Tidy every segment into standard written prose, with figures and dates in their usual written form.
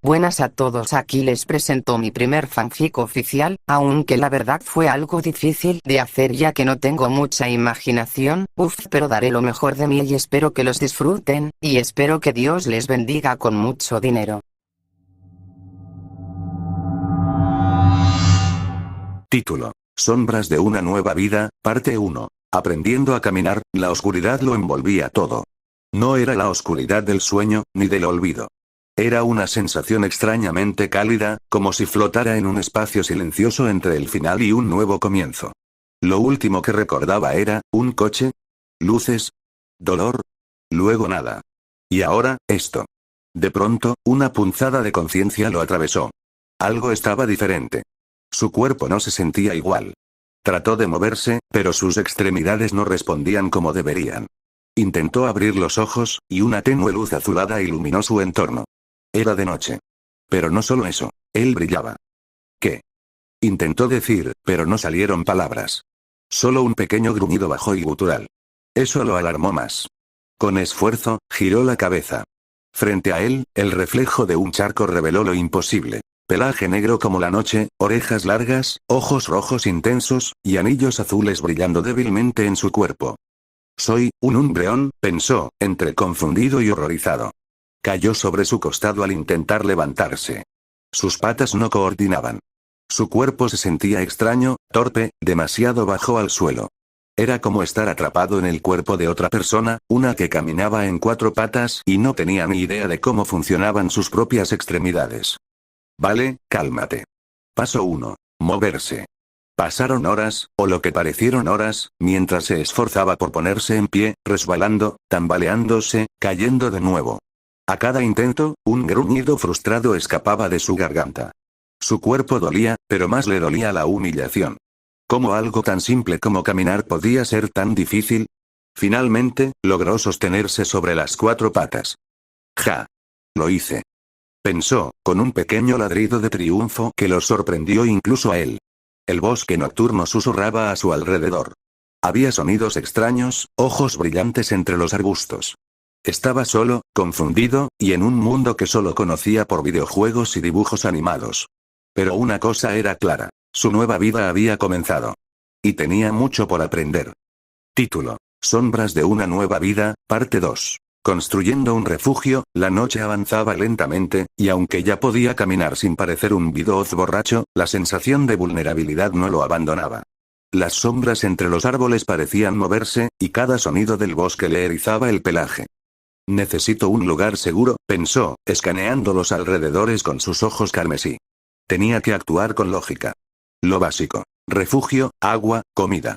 Buenas a todos, aquí les presento mi primer fanfic oficial, aunque la verdad fue algo difícil de hacer ya que no tengo mucha imaginación, pero daré lo mejor de mí y espero que los disfruten, y espero que Dios les bendiga con mucho dinero. Título: Sombras de una nueva vida, parte 1. Aprendiendo a caminar, la oscuridad lo envolvía todo. No era la oscuridad del sueño, ni del olvido. Era una sensación extrañamente cálida, como si flotara en un espacio silencioso entre el final y un nuevo comienzo. Lo último que recordaba era, un coche, luces, dolor, luego nada. Y ahora, esto. De pronto, una punzada de conciencia lo atravesó. Algo estaba diferente. Su cuerpo no se sentía igual. Trató de moverse, pero sus extremidades no respondían como deberían. Intentó abrir los ojos, y una tenue luz azulada iluminó su entorno. Era de noche. Pero no solo eso, él brillaba. ¿Qué? Intentó decir, pero no salieron palabras. Solo un pequeño gruñido bajo y gutural. Eso lo alarmó más. Con esfuerzo, giró la cabeza. Frente a él, el reflejo de un charco reveló lo imposible. Pelaje negro como la noche, orejas largas, ojos rojos intensos, y anillos azules brillando débilmente en su cuerpo. Soy un Umbreon, pensó, entre confundido y horrorizado. Cayó sobre su costado al intentar levantarse. Sus patas no coordinaban. Su cuerpo se sentía extraño, torpe, demasiado bajo al suelo. Era como estar atrapado en el cuerpo de otra persona, una que caminaba en 4 patas y no tenía ni idea de cómo funcionaban sus propias extremidades. Vale, cálmate. Paso 1. Moverse. Pasaron horas, o lo que parecieron horas, mientras se esforzaba por ponerse en pie, resbalando, tambaleándose, cayendo de nuevo. A cada intento, un gruñido frustrado escapaba de su garganta. Su cuerpo dolía, pero más le dolía la humillación. ¿Cómo algo tan simple como caminar podía ser tan difícil? Finalmente, logró sostenerse sobre las 4 patas. Ja. Lo hice. Pensó, con un pequeño ladrido de triunfo que lo sorprendió incluso a él. El bosque nocturno susurraba a su alrededor. Había sonidos extraños, ojos brillantes entre los arbustos. Estaba solo, confundido, y en un mundo que solo conocía por videojuegos y dibujos animados. Pero una cosa era clara, su nueva vida había comenzado. Y tenía mucho por aprender. Título: Sombras de una nueva vida, parte 2. Construyendo un refugio, la noche avanzaba lentamente, y aunque ya podía caminar sin parecer un Bidooz borracho, la sensación de vulnerabilidad no lo abandonaba. Las sombras entre los árboles parecían moverse, y cada sonido del bosque le erizaba el pelaje. Necesito un lugar seguro, pensó, escaneando los alrededores con sus ojos carmesí. Tenía que actuar con lógica. Lo básico: refugio, agua, comida.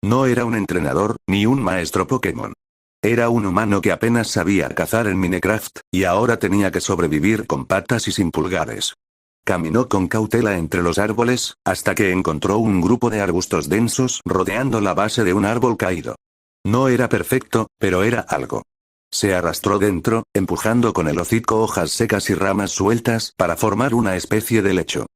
No era un entrenador, ni un maestro Pokémon. Era un humano que apenas sabía cazar en Minecraft, y ahora tenía que sobrevivir con patas y sin pulgares. Caminó con cautela entre los árboles, hasta que encontró un grupo de arbustos densos rodeando la base de un árbol caído. No era perfecto, pero era algo. Se arrastró dentro, empujando con el hocico hojas secas y ramas sueltas para formar una especie de lecho.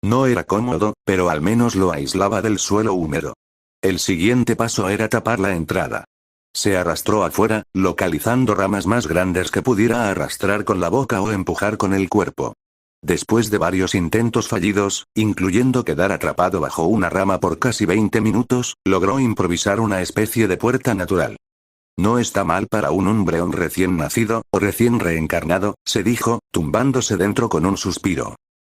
No era cómodo, pero al menos lo aislaba del suelo húmedo. El siguiente paso era tapar la entrada. Se arrastró afuera, localizando ramas más grandes que pudiera arrastrar con la boca o empujar con el cuerpo. Después de varios intentos fallidos, incluyendo quedar atrapado bajo una rama por casi 20 minutos, logró improvisar una especie de puerta natural. No está mal para un Umbreon recién nacido, o recién reencarnado, se dijo, tumbándose dentro con un suspiro.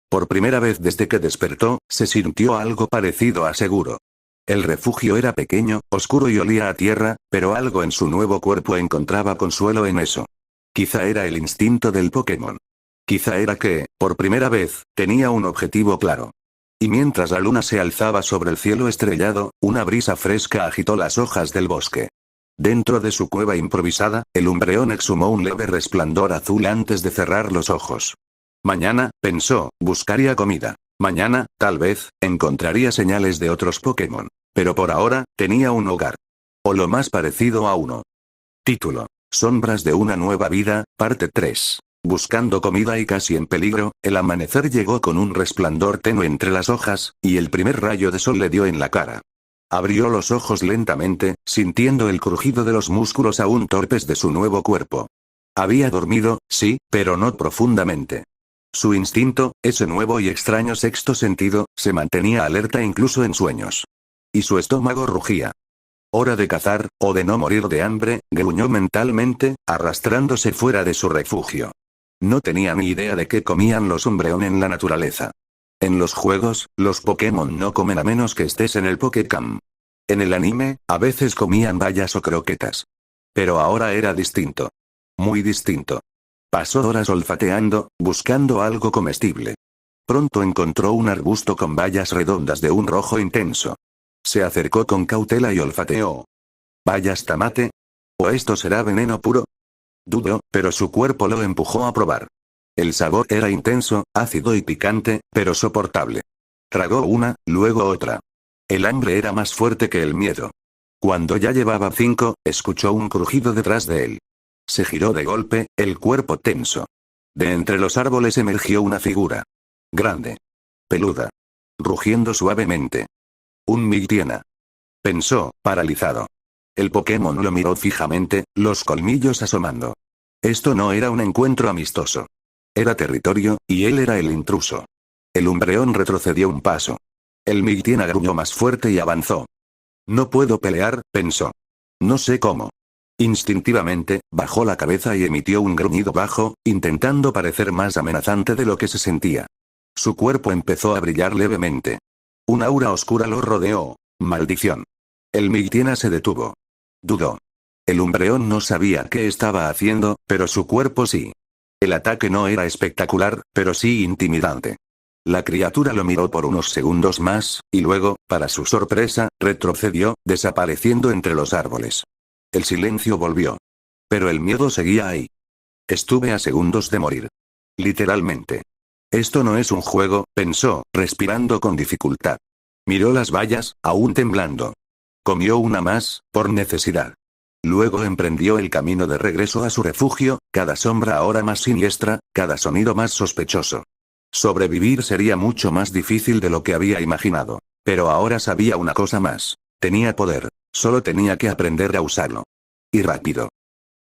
Por primera vez desde que despertó, se sintió algo parecido a seguro. El refugio era pequeño, oscuro y olía a tierra, pero algo en su nuevo cuerpo encontraba consuelo en eso. Quizá era el instinto del Pokémon. Quizá era que, por primera vez, tenía un objetivo claro. Y mientras la luna se alzaba sobre el cielo estrellado, una brisa fresca agitó las hojas del bosque. Dentro de su cueva improvisada, el Umbreon exhumó un leve resplandor azul antes de cerrar los ojos. Mañana, pensó, buscaría comida. Mañana, tal vez, encontraría señales de otros Pokémon. Pero por ahora, tenía un hogar. O lo más parecido a uno. Título: Sombras de una nueva vida, parte 3. Buscando comida y casi en peligro, el amanecer llegó con un resplandor tenue entre las hojas, y el primer rayo de sol le dio en la cara. Abrió los ojos lentamente, sintiendo el crujido de los músculos aún torpes de su nuevo cuerpo. Había dormido, sí, pero no profundamente. Su instinto, ese nuevo y extraño sexto sentido, se mantenía alerta incluso en sueños. Y su estómago rugía. Hora de cazar, o de no morir de hambre, gruñó mentalmente, arrastrándose fuera de su refugio. No tenía ni idea de qué comían los Umbreon en la naturaleza. En los juegos, los Pokémon no comen a menos que estés en el Pokécamp. En el anime, a veces comían bayas o croquetas. Pero ahora era distinto. Muy distinto. Pasó horas olfateando, buscando algo comestible. Pronto encontró un arbusto con bayas redondas de un rojo intenso. Se acercó con cautela y olfateó. ¿Bayas tamate? ¿O esto será veneno puro? Dudó, pero su cuerpo lo empujó a probar. El sabor era intenso, ácido y picante, pero soportable. Tragó una, luego otra. El hambre era más fuerte que el miedo. Cuando ya llevaba 5, escuchó un crujido detrás de él. Se giró de golpe, el cuerpo tenso. De entre los árboles emergió una figura. Grande. Peluda. Rugiendo suavemente. Un Miltiena. Pensó, paralizado. El Pokémon lo miró fijamente, los colmillos asomando. Esto no era un encuentro amistoso. Era territorio, y él era el intruso. El Umbreon retrocedió un paso. El Miltiena gruñó más fuerte y avanzó. No puedo pelear, pensó. No sé cómo. Instintivamente, bajó la cabeza y emitió un gruñido bajo, intentando parecer más amenazante de lo que se sentía. Su cuerpo empezó a brillar levemente. Un aura oscura lo rodeó. Maldición. El Miltiena se detuvo. Dudó. El Umbreon no sabía qué estaba haciendo, pero su cuerpo sí. El ataque no era espectacular, pero sí intimidante. La criatura lo miró por unos segundos más, y luego, para su sorpresa, retrocedió, desapareciendo entre los árboles. El silencio volvió. Pero el miedo seguía ahí. Estuve a segundos de morir. Literalmente. Esto no es un juego, pensó, respirando con dificultad. Miró las bayas, aún temblando. Comió una más, por necesidad. Luego emprendió el camino de regreso a su refugio, cada sombra ahora más siniestra, cada sonido más sospechoso. Sobrevivir sería mucho más difícil de lo que había imaginado. Pero ahora sabía una cosa más. Tenía poder. Solo tenía que aprender a usarlo. Y rápido.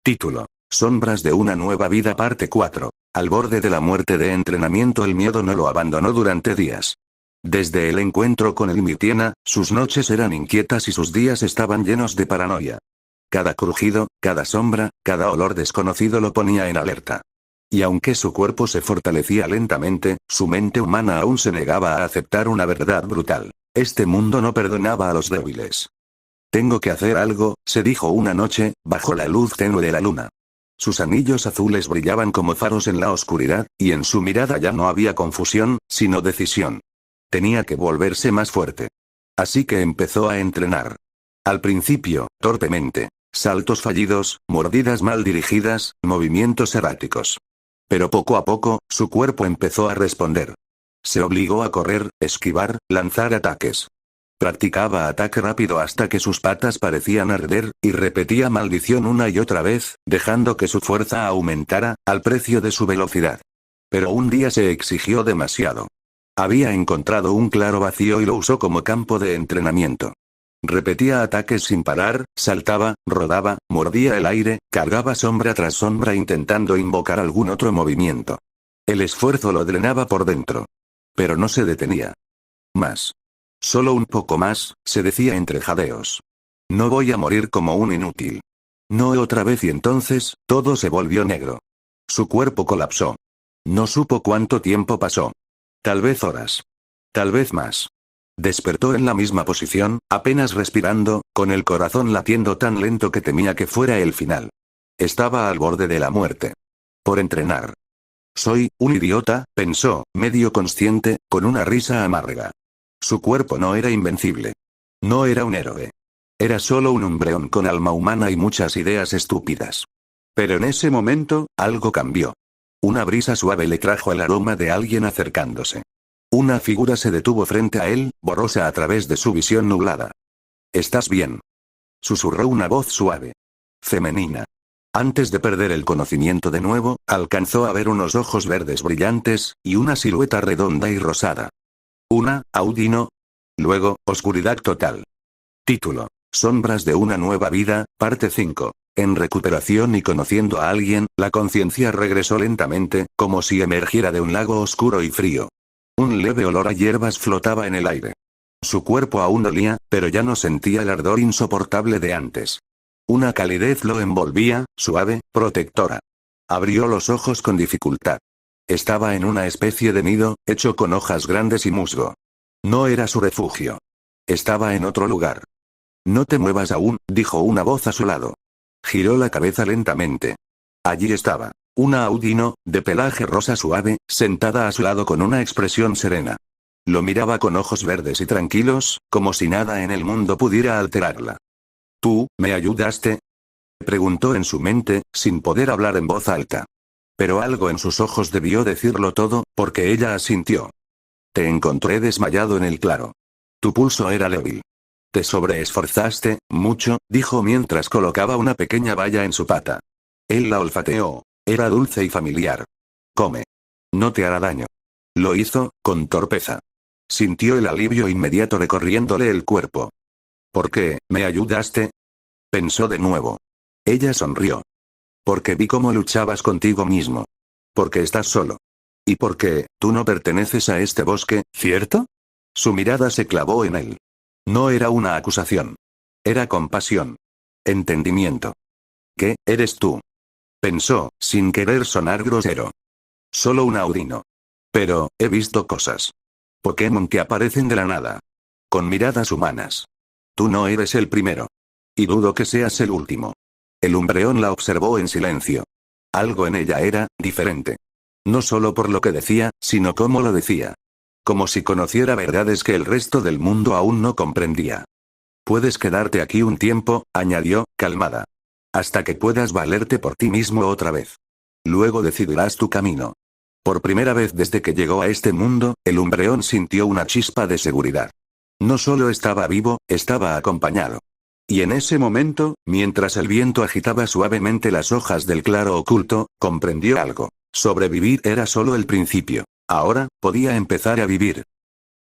Título. Sombras de una nueva vida parte 4. Al borde de la muerte de entrenamiento el miedo no lo abandonó durante días. Desde el encuentro con el Miltiena, sus noches eran inquietas y sus días estaban llenos de paranoia. Cada crujido, cada sombra, cada olor desconocido lo ponía en alerta. Y aunque su cuerpo se fortalecía lentamente, su mente humana aún se negaba a aceptar una verdad brutal. Este mundo no perdonaba a los débiles. Tengo que hacer algo, se dijo una noche, bajo la luz tenue de la luna. Sus anillos azules brillaban como faros en la oscuridad, y en su mirada ya no había confusión, sino decisión. Tenía que volverse más fuerte. Así que empezó a entrenar. Al principio, torpemente. Saltos fallidos, mordidas mal dirigidas, movimientos erráticos. Pero poco a poco, su cuerpo empezó a responder. Se obligó a correr, esquivar, lanzar ataques. Practicaba ataque rápido hasta que sus patas parecían arder, y repetía maldición una y otra vez, dejando que su fuerza aumentara, al precio de su velocidad. Pero un día se exigió demasiado. Había encontrado un claro vacío y lo usó como campo de entrenamiento. Repetía ataques sin parar, saltaba, rodaba, mordía el aire, cargaba sombra tras sombra intentando invocar algún otro movimiento. El esfuerzo lo drenaba por dentro. Pero no se detenía. Más. Solo un poco más, se decía entre jadeos. No voy a morir como un inútil. No otra vez y entonces, todo se volvió negro. Su cuerpo colapsó. No supo cuánto tiempo pasó. Tal vez horas. Tal vez más. Despertó en la misma posición, apenas respirando, con el corazón latiendo tan lento que temía que fuera el final. Estaba al borde de la muerte. Por entrenar. Soy un idiota, pensó, medio consciente, con una risa amarga. Su cuerpo no era invencible. No era un héroe. Era solo un Umbreon con alma humana y muchas ideas estúpidas. Pero en ese momento, algo cambió. Una brisa suave le trajo el aroma de alguien acercándose. Una figura se detuvo frente a él, borrosa a través de su visión nublada. ¿Estás bien?, susurró una voz suave. Femenina. Antes de perder el conocimiento de nuevo, alcanzó a ver unos ojos verdes brillantes, y una silueta redonda y rosada. Audino. Luego, oscuridad total. Título. Sombras de una nueva vida, parte 5. En recuperación y conociendo a alguien, la conciencia regresó lentamente, como si emergiera de un lago oscuro y frío. Un leve olor a hierbas flotaba en el aire. Su cuerpo aún dolía, pero ya no sentía el ardor insoportable de antes. Una calidez lo envolvía, suave, protectora. Abrió los ojos con dificultad. Estaba en una especie de nido, hecho con hojas grandes y musgo. No era su refugio. Estaba en otro lugar. No te muevas aún, dijo una voz a su lado. Giró la cabeza lentamente. Allí estaba. Una Audino, de pelaje rosa suave, sentada a su lado con una expresión serena. Lo miraba con ojos verdes y tranquilos, como si nada en el mundo pudiera alterarla. ¿Tú, me ayudaste? Preguntó en su mente, sin poder hablar en voz alta. Pero algo en sus ojos debió decirlo todo, porque ella asintió. Te encontré desmayado en el claro. Tu pulso era débil. Te sobreesforzaste, mucho, dijo mientras colocaba una pequeña valla en su pata. Él la olfateó. Era dulce y familiar. Come. No te hará daño. Lo hizo, con torpeza. Sintió el alivio inmediato recorriéndole el cuerpo. ¿Por qué, me ayudaste? Pensó de nuevo. Ella sonrió. Porque vi cómo luchabas contigo mismo. Porque estás solo. Y porque, tú no perteneces a este bosque, ¿cierto? Su mirada se clavó en él. No era una acusación. Era compasión. Entendimiento. ¿Qué eres tú? Pensó, sin querer sonar grosero. Solo un Audino. Pero, he visto cosas. Pokémon que aparecen de la nada. Con miradas humanas. Tú no eres el primero. Y dudo que seas el último. El Umbreón la observó en silencio. Algo en ella era, diferente. No solo por lo que decía, sino cómo lo decía. Como si conociera verdades que el resto del mundo aún no comprendía. Puedes quedarte aquí un tiempo, añadió, calmada. Hasta que puedas valerte por ti mismo otra vez. Luego decidirás tu camino. Por primera vez desde que llegó a este mundo, el Umbreón sintió una chispa de seguridad. No solo estaba vivo, estaba acompañado. Y en ese momento, mientras el viento agitaba suavemente las hojas del claro oculto, comprendió algo. Sobrevivir era solo el principio. Ahora, podía empezar a vivir.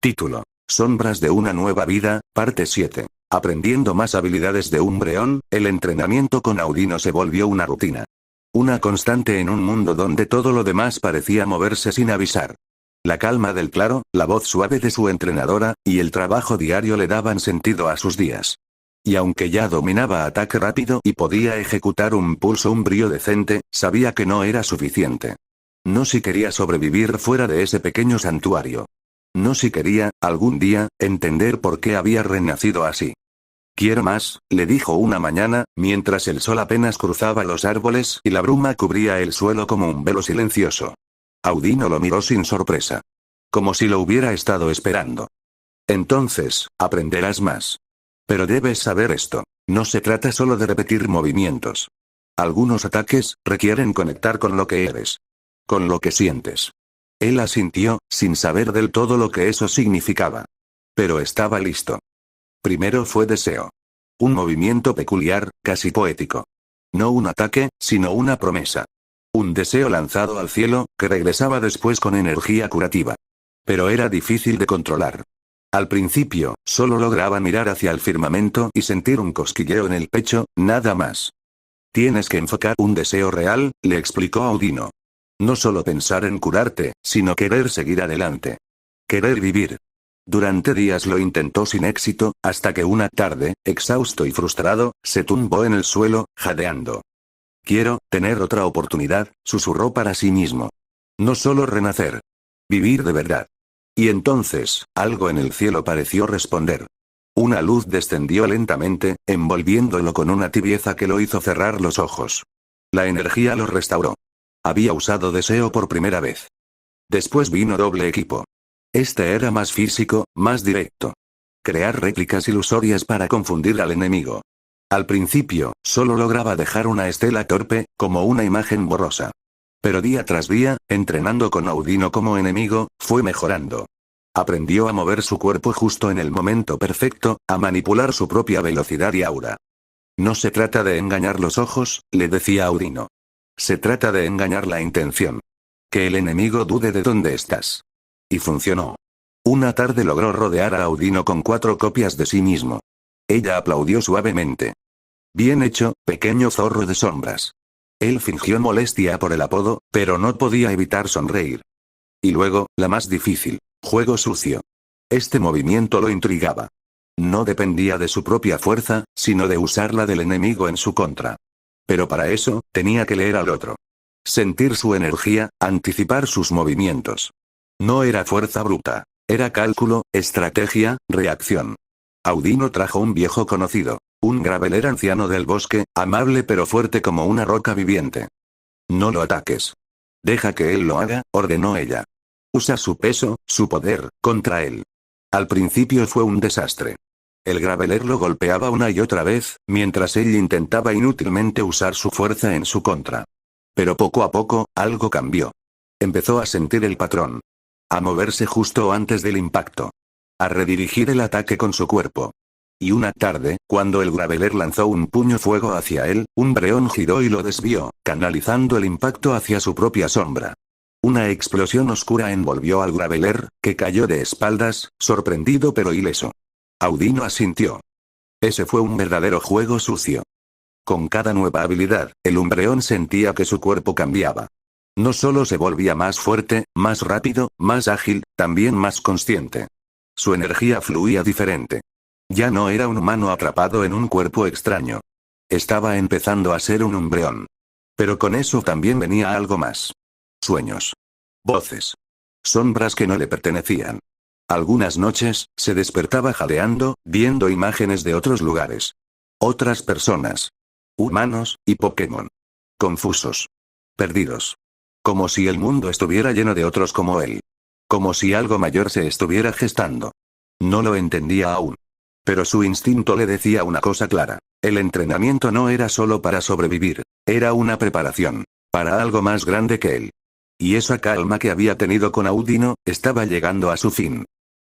Título. Sombras de una nueva vida, parte 7. Aprendiendo más habilidades de Umbreón, el entrenamiento con Audino se volvió una rutina. Una constante en un mundo donde todo lo demás parecía moverse sin avisar. La calma del claro, la voz suave de su entrenadora, y el trabajo diario le daban sentido a sus días. Y aunque ya dominaba ataque rápido y podía ejecutar un pulso umbrío decente, sabía que no era suficiente. No si quería sobrevivir fuera de ese pequeño santuario. No si quería, algún día, entender por qué había renacido así. Quiero más, le dijo una mañana, mientras el sol apenas cruzaba los árboles y la bruma cubría el suelo como un velo silencioso. Audino lo miró sin sorpresa. Como si lo hubiera estado esperando. Entonces, aprenderás más. Pero debes saber esto. No se trata solo de repetir movimientos. Algunos ataques requieren conectar con lo que eres. Con lo que sientes. Él asintió, sin saber del todo lo que eso significaba. Pero estaba listo. Primero fue deseo. Un movimiento peculiar, casi poético. No un ataque, sino una promesa. Un deseo lanzado al cielo, que regresaba después con energía curativa. Pero era difícil de controlar. Al principio, solo lograba mirar hacia el firmamento y sentir un cosquilleo en el pecho, nada más. Tienes que enfocar un deseo real, le explicó Audino. No solo pensar en curarte, sino querer seguir adelante. Querer vivir. Durante días lo intentó sin éxito, hasta que una tarde, exhausto y frustrado, se tumbó en el suelo, jadeando. Quiero tener otra oportunidad, susurró para sí mismo. No solo renacer. Vivir de verdad. Y entonces, algo en el cielo pareció responder. Una luz descendió lentamente, envolviéndolo con una tibieza que lo hizo cerrar los ojos. La energía lo restauró. Había usado deseo por primera vez. Después vino doble equipo. Este era más físico, más directo. Crear réplicas ilusorias para confundir al enemigo. Al principio, solo lograba dejar una estela torpe, como una imagen borrosa. Pero día tras día, entrenando con Audino como enemigo, fue mejorando. Aprendió a mover su cuerpo justo en el momento perfecto, a manipular su propia velocidad y aura. No se trata de engañar los ojos, le decía Audino. Se trata de engañar la intención. Que el enemigo dude de dónde estás. Y funcionó. Una tarde logró rodear a Audino con 4 copias de sí mismo. Ella aplaudió suavemente. Bien hecho, pequeño zorro de sombras. Él fingió molestia por el apodo, pero no podía evitar sonreír. Y luego, la más difícil, juego sucio. Este movimiento lo intrigaba. No dependía de su propia fuerza, sino de usarla del enemigo en su contra. Pero para eso, tenía que leer al otro. Sentir su energía, anticipar sus movimientos. No era fuerza bruta. Era cálculo, estrategia, reacción. Audino trajo un viejo conocido. Un graveler anciano del bosque, amable pero fuerte como una roca viviente. No lo ataques. Deja que él lo haga, ordenó ella. Usa su peso, su poder, contra él. Al principio fue un desastre. El graveler lo golpeaba una y otra vez, mientras él intentaba inútilmente usar su fuerza en su contra. Pero poco a poco, algo cambió. Empezó a sentir el patrón. A moverse justo antes del impacto. A redirigir el ataque con su cuerpo. Y una tarde, cuando el graveler lanzó un puño fuego hacia él, un breón giró y lo desvió, canalizando el impacto hacia su propia sombra. Una explosión oscura envolvió al graveler, que cayó de espaldas, sorprendido pero ileso. Audino asintió. Ese fue un verdadero juego sucio. Con cada nueva habilidad, el umbreón sentía que su cuerpo cambiaba. No solo se volvía más fuerte, más rápido, más ágil, también más consciente. Su energía fluía diferente. Ya no era un humano atrapado en un cuerpo extraño. Estaba empezando a ser un umbreón. Pero con eso también venía algo más. Sueños. Voces. Sombras que no le pertenecían. Algunas noches, se despertaba jadeando, viendo imágenes de otros lugares. Otras personas. Humanos, y Pokémon. Confusos. Perdidos. Como si el mundo estuviera lleno de otros como él. Como si algo mayor se estuviera gestando. No lo entendía aún. Pero su instinto le decía una cosa clara. El entrenamiento no era solo para sobrevivir. Era una preparación. Para algo más grande que él. Y esa calma que había tenido con Audino, estaba llegando a su fin.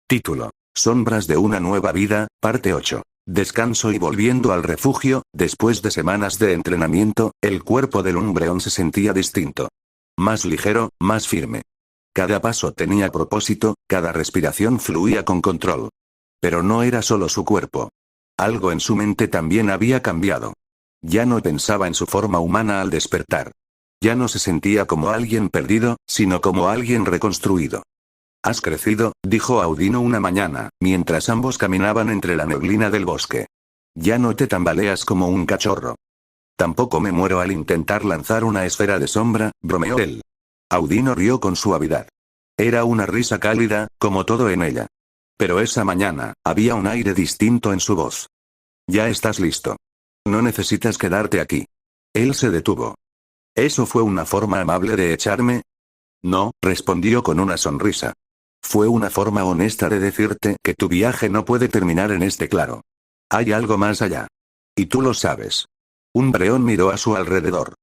Título. Sombras de una nueva vida, parte 8. Descanso y volviendo al refugio, después de semanas de entrenamiento, el cuerpo del umbreón se sentía distinto. Más ligero, más firme. Cada paso tenía propósito, cada respiración fluía con control. Pero no era solo su cuerpo. Algo en su mente también había cambiado. Ya no pensaba en su forma humana al despertar. Ya no se sentía como alguien perdido, sino como alguien reconstruido. Has crecido, dijo Audino una mañana, mientras ambos caminaban entre la neblina del bosque. Ya no te tambaleas como un cachorro. Tampoco me muero al intentar lanzar una esfera de sombra, bromeó él. Audino rió con suavidad. Era una risa cálida, como todo en ella. Pero esa mañana, había un aire distinto en su voz. Ya estás listo. No necesitas quedarte aquí. Él se detuvo. ¿Eso fue una forma amable de echarme? No, respondió con una sonrisa. Fue una forma honesta de decirte que tu viaje no puede terminar en este claro. Hay algo más allá. Y tú lo sabes. Un breón miró a su alrededor.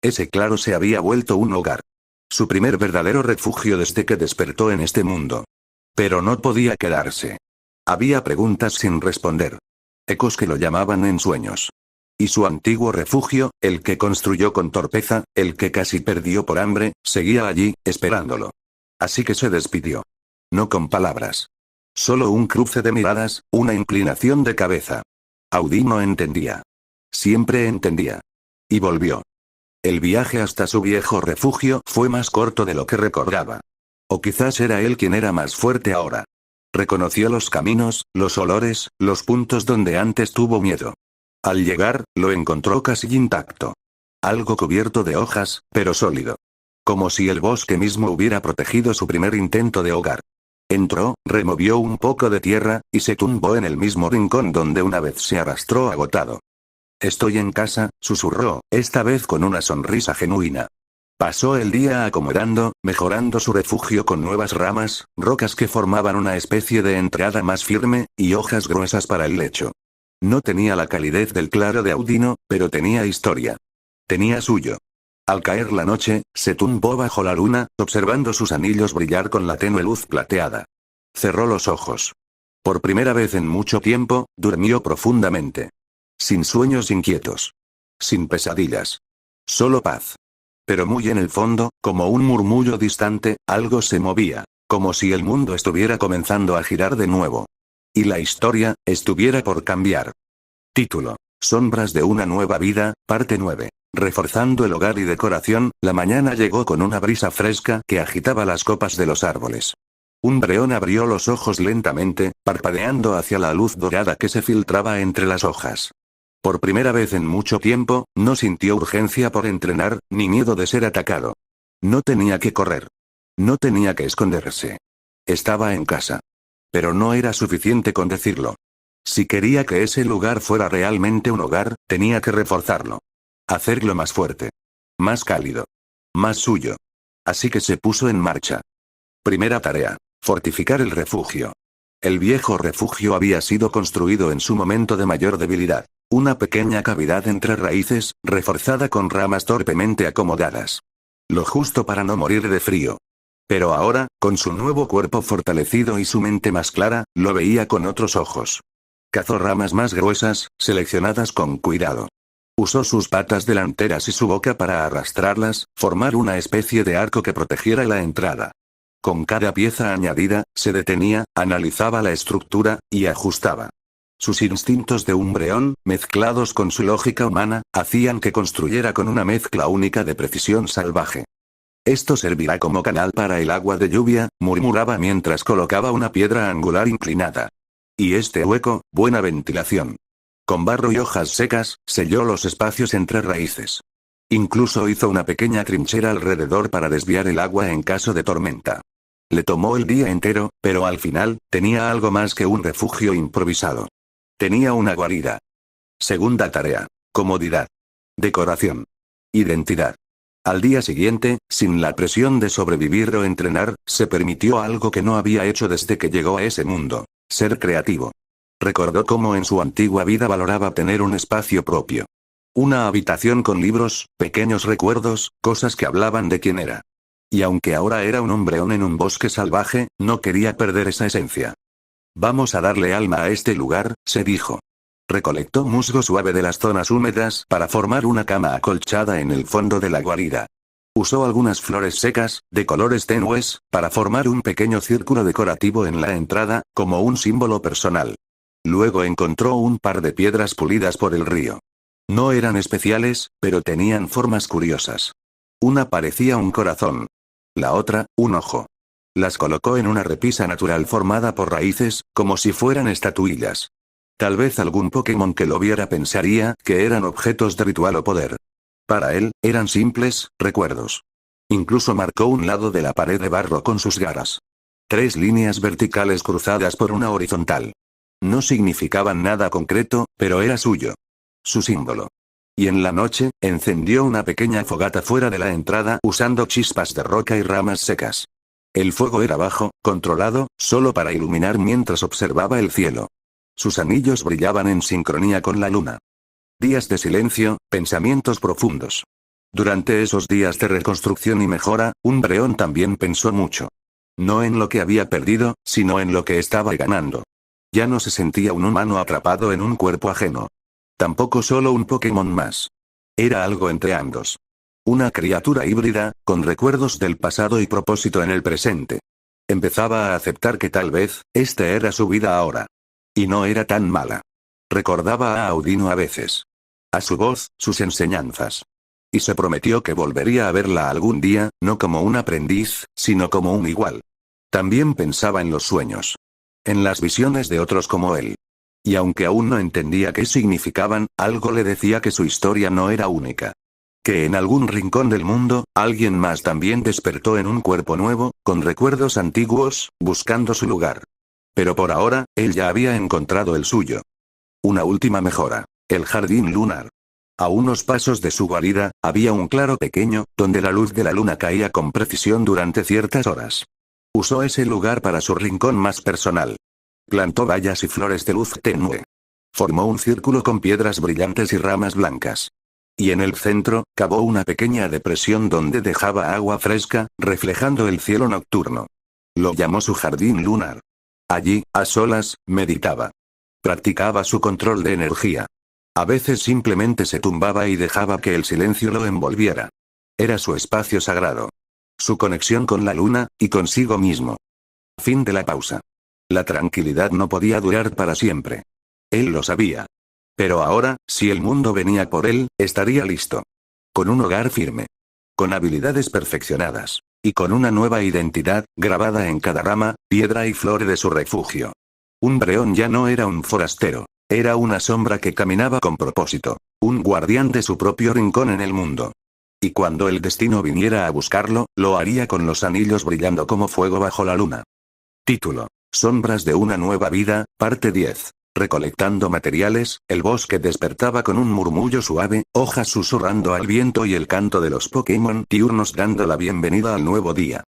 Ese claro se había vuelto un hogar. Su primer verdadero refugio desde que despertó en este mundo. Pero no podía quedarse. Había preguntas sin responder. Ecos que lo llamaban en sueños. Y su antiguo refugio, el que construyó con torpeza, el que casi perdió por hambre, seguía allí, esperándolo. Así que se despidió. No con palabras. Solo un cruce de miradas, una inclinación de cabeza. Audino entendía. Siempre entendía. Y volvió. El viaje hasta su viejo refugio fue más corto de lo que recordaba. O quizás era él quien era más fuerte ahora. Reconoció los caminos, los olores, los puntos donde antes tuvo miedo. Al llegar, lo encontró casi intacto. Algo cubierto de hojas, pero sólido. Como si el bosque mismo hubiera protegido su primer intento de hogar. Entró, removió un poco de tierra, y se tumbó en el mismo rincón donde una vez se arrastró agotado. Estoy en casa, susurró, esta vez con una sonrisa genuina. Pasó el día acomodando, mejorando su refugio con nuevas ramas, rocas que formaban una especie de entrada más firme, y hojas gruesas para el lecho. No tenía la calidez del claro de Audino, pero tenía historia. Tenía suyo. Al caer la noche, se tumbó bajo la luna, observando sus anillos brillar con la tenue luz plateada. Cerró los ojos. Por primera vez en mucho tiempo, durmió profundamente. Sin sueños inquietos. Sin pesadillas. Solo paz. Pero muy en el fondo, como un murmullo distante, algo se movía, como si el mundo estuviera comenzando a girar de nuevo. Y la historia, estuviera por cambiar. Título. Sombras de una nueva vida, parte 9. Reforzando el hogar y decoración, la mañana llegó con una brisa fresca que agitaba las copas de los árboles. Umbreon abrió los ojos lentamente, parpadeando hacia la luz dorada que se filtraba entre las hojas. Por primera vez en mucho tiempo, no sintió urgencia por entrenar, ni miedo de ser atacado. No tenía que correr. No tenía que esconderse. Estaba en casa. Pero no era suficiente con decirlo. Si quería que ese lugar fuera realmente un hogar, tenía que reforzarlo. Hacerlo más fuerte. Más cálido. Más suyo. Así que se puso en marcha. Primera tarea. Fortificar el refugio. El viejo refugio había sido construido en su momento de mayor debilidad. Una pequeña cavidad entre raíces, reforzada con ramas torpemente acomodadas. Lo justo para no morir de frío. Pero ahora, con su nuevo cuerpo fortalecido y su mente más clara, lo veía con otros ojos. Cazó ramas más gruesas, seleccionadas con cuidado. Usó sus patas delanteras y su boca para arrastrarlas, formar una especie de arco que protegiera la entrada. Con cada pieza añadida, se detenía, analizaba la estructura, y ajustaba. Sus instintos de Umbreon, mezclados con su lógica humana, hacían que construyera con una mezcla única de precisión salvaje. Esto servirá como canal para el agua de lluvia, murmuraba mientras colocaba una piedra angular inclinada. Y este hueco, buena ventilación. Con barro y hojas secas, selló los espacios entre raíces. Incluso hizo una pequeña trinchera alrededor para desviar el agua en caso de tormenta. Le tomó el día entero, pero al final, tenía algo más que un refugio improvisado. Tenía una guarida. Segunda tarea. Comodidad. Decoración. Identidad. Al día siguiente, sin la presión de sobrevivir o entrenar, se permitió algo que no había hecho desde que llegó a ese mundo: ser creativo. Recordó cómo en su antigua vida valoraba tener un espacio propio. Una habitación con libros, pequeños recuerdos, cosas que hablaban de quién era. Y aunque ahora era un Umbreon en un bosque salvaje, no quería perder esa esencia. Vamos a darle alma a este lugar, se dijo. Recolectó musgo suave de las zonas húmedas para formar una cama acolchada en el fondo de la guarida. Usó algunas flores secas, de colores tenues, para formar un pequeño círculo decorativo en la entrada, como un símbolo personal. Luego encontró un par de piedras pulidas por el río. No eran especiales, pero tenían formas curiosas. Una parecía un corazón. La otra, un ojo. Las colocó en una repisa natural formada por raíces, como si fueran estatuillas. Tal vez algún Pokémon que lo viera pensaría que eran objetos de ritual o poder. Para él, eran simples recuerdos. Incluso marcó un lado de la pared de barro con sus garras. 3 líneas verticales cruzadas por una horizontal. No significaban nada concreto, pero era suyo. Su símbolo. Y en la noche, encendió una pequeña fogata fuera de la entrada usando chispas de roca y ramas secas. El fuego era bajo, controlado, solo para iluminar mientras observaba el cielo. Sus anillos brillaban en sincronía con la luna. Días de silencio, pensamientos profundos. Durante esos días de reconstrucción y mejora, Umbreon también pensó mucho. No en lo que había perdido, sino en lo que estaba ganando. Ya no se sentía un humano atrapado en un cuerpo ajeno. Tampoco solo un Pokémon más. Era algo entre ambos. Una criatura híbrida, con recuerdos del pasado y propósito en el presente. Empezaba a aceptar que tal vez, esta era su vida ahora. Y no era tan mala. Recordaba a Audino a veces. A su voz, sus enseñanzas. Y se prometió que volvería a verla algún día, no como un aprendiz, sino como un igual. También pensaba en los sueños. En las visiones de otros como él. Y aunque aún no entendía qué significaban, algo le decía que su historia no era única. Que en algún rincón del mundo, alguien más también despertó en un cuerpo nuevo, con recuerdos antiguos, buscando su lugar. Pero por ahora, él ya había encontrado el suyo. Una última mejora. El jardín lunar. A unos pasos de su guarida, había un claro pequeño, donde la luz de la luna caía con precisión durante ciertas horas. Usó ese lugar para su rincón más personal. Plantó bayas y flores de luz tenue. Formó un círculo con piedras brillantes y ramas blancas. Y en el centro, cavó una pequeña depresión donde dejaba agua fresca, reflejando el cielo nocturno. Lo llamó su jardín lunar. Allí, a solas, meditaba. Practicaba su control de energía. A veces simplemente se tumbaba y dejaba que el silencio lo envolviera. Era su espacio sagrado. Su conexión con la luna, y consigo mismo. Fin de la pausa. La tranquilidad no podía durar para siempre. Él lo sabía. Pero ahora, si el mundo venía por él, estaría listo. Con un hogar firme. Con habilidades perfeccionadas. Y con una nueva identidad, grabada en cada rama, piedra y flor de su refugio. Umbreon ya no era un forastero. Era una sombra que caminaba con propósito. Un guardián de su propio rincón en el mundo. Y cuando el destino viniera a buscarlo, lo haría con los anillos brillando como fuego bajo la luna. Título. Sombras de una nueva vida, parte 10. Recolectando materiales, el bosque despertaba con un murmullo suave, hojas susurrando al viento y el canto de los Pokémon diurnos dando la bienvenida al nuevo día.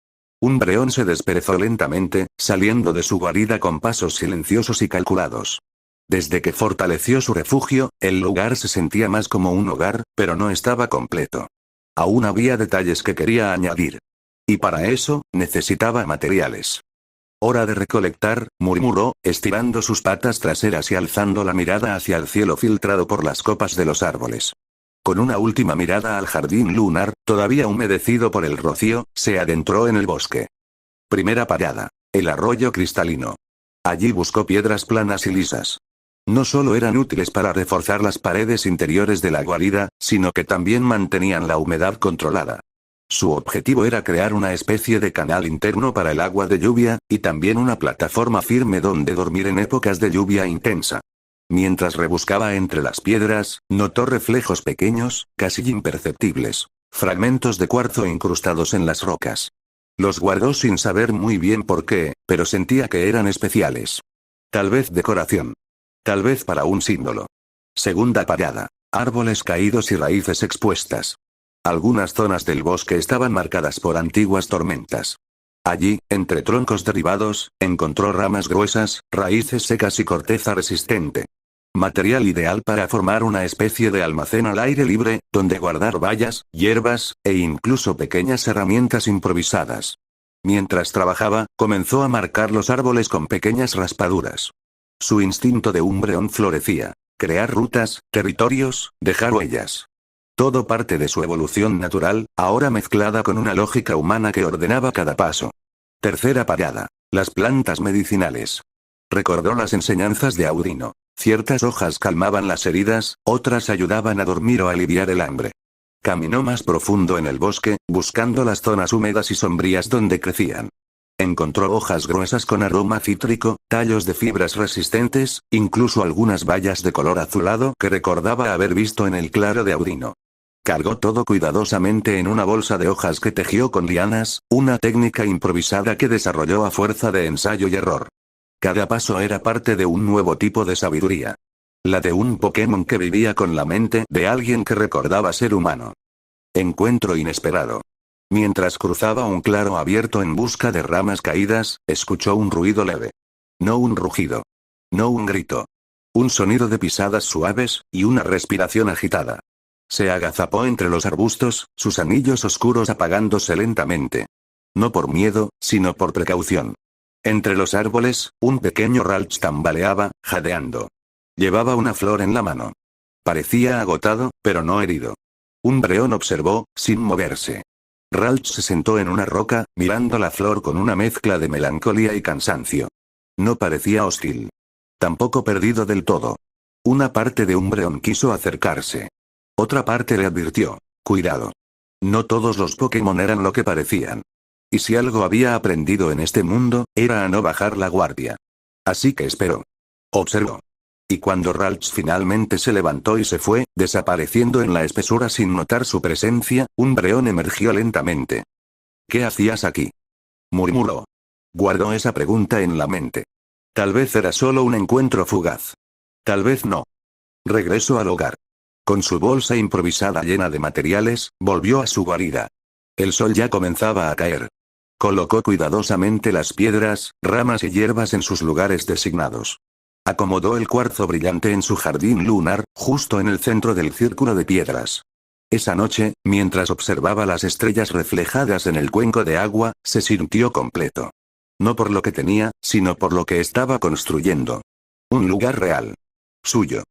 Umbreon se desperezó lentamente, saliendo de su guarida con pasos silenciosos y calculados. Desde que fortaleció su refugio, el lugar se sentía más como un hogar, pero no estaba completo. Aún había detalles que quería añadir. Y para eso, necesitaba materiales. Hora de recolectar, murmuró, estirando sus patas traseras y alzando la mirada hacia el cielo filtrado por las copas de los árboles. Con una última mirada al jardín lunar, todavía humedecido por el rocío, se adentró en el bosque. Primera parada. El arroyo cristalino. Allí buscó piedras planas y lisas. No solo eran útiles para reforzar las paredes interiores de la guarida, sino que también mantenían la humedad controlada. Su objetivo era crear una especie de canal interno para el agua de lluvia, y también una plataforma firme donde dormir en épocas de lluvia intensa. Mientras rebuscaba entre las piedras, notó reflejos pequeños, casi imperceptibles. Fragmentos de cuarzo incrustados en las rocas. Los guardó sin saber muy bien por qué, pero sentía que eran especiales. Tal vez decoración. Tal vez para un símbolo. Segunda parada. Árboles caídos y raíces expuestas. Algunas zonas del bosque estaban marcadas por antiguas tormentas. Allí, entre troncos derribados, encontró ramas gruesas, raíces secas y corteza resistente. Material ideal para formar una especie de almacén al aire libre, donde guardar bayas, hierbas, e incluso pequeñas herramientas improvisadas. Mientras trabajaba, comenzó a marcar los árboles con pequeñas raspaduras. Su instinto de Umbreon florecía. Crear rutas, territorios, dejar huellas. Todo parte de su evolución natural, ahora mezclada con una lógica humana que ordenaba cada paso. Tercera parada. Las plantas medicinales. Recordó las enseñanzas de Audino. Ciertas hojas calmaban las heridas, otras ayudaban a dormir o aliviar el hambre. Caminó más profundo en el bosque, buscando las zonas húmedas y sombrías donde crecían. Encontró hojas gruesas con aroma cítrico, tallos de fibras resistentes, incluso algunas bayas de color azulado que recordaba haber visto en el claro de Audino. Cargó todo cuidadosamente en una bolsa de hojas que tejió con lianas, una técnica improvisada que desarrolló a fuerza de ensayo y error. Cada paso era parte de un nuevo tipo de sabiduría. La de un Pokémon que vivía con la mente de alguien que recordaba ser humano. Encuentro inesperado. Mientras cruzaba un claro abierto en busca de ramas caídas, escuchó un ruido leve. No un rugido. No un grito. Un sonido de pisadas suaves, y una respiración agitada. Se agazapó entre los arbustos, sus anillos oscuros apagándose lentamente. No por miedo, sino por precaución. Entre los árboles, un pequeño Ralts tambaleaba, jadeando. Llevaba una flor en la mano. Parecía agotado, pero no herido. Umbreon observó, sin moverse. Ralts se sentó en una roca, mirando la flor con una mezcla de melancolía y cansancio. No parecía hostil. Tampoco perdido del todo. Una parte de Umbreon quiso acercarse. Otra parte le advirtió. Cuidado. No todos los Pokémon eran lo que parecían. Y si algo había aprendido en este mundo, era a no bajar la guardia. Así que esperó. Observó. Y cuando Ralts finalmente se levantó y se fue, desapareciendo en la espesura sin notar su presencia, Umbreon emergió lentamente. ¿Qué hacías aquí?, murmuró. Guardó esa pregunta en la mente. Tal vez era solo un encuentro fugaz. Tal vez no. Regresó al hogar. Con su bolsa improvisada llena de materiales, volvió a su guarida. El sol ya comenzaba a caer. Colocó cuidadosamente las piedras, ramas y hierbas en sus lugares designados. Acomodó el cuarzo brillante en su jardín lunar, justo en el centro del círculo de piedras. Esa noche, mientras observaba las estrellas reflejadas en el cuenco de agua, se sintió completo. No por lo que tenía, sino por lo que estaba construyendo. Un lugar real. Suyo.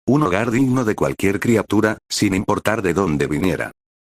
Un hogar digno de cualquier criatura, sin importar de dónde viniera.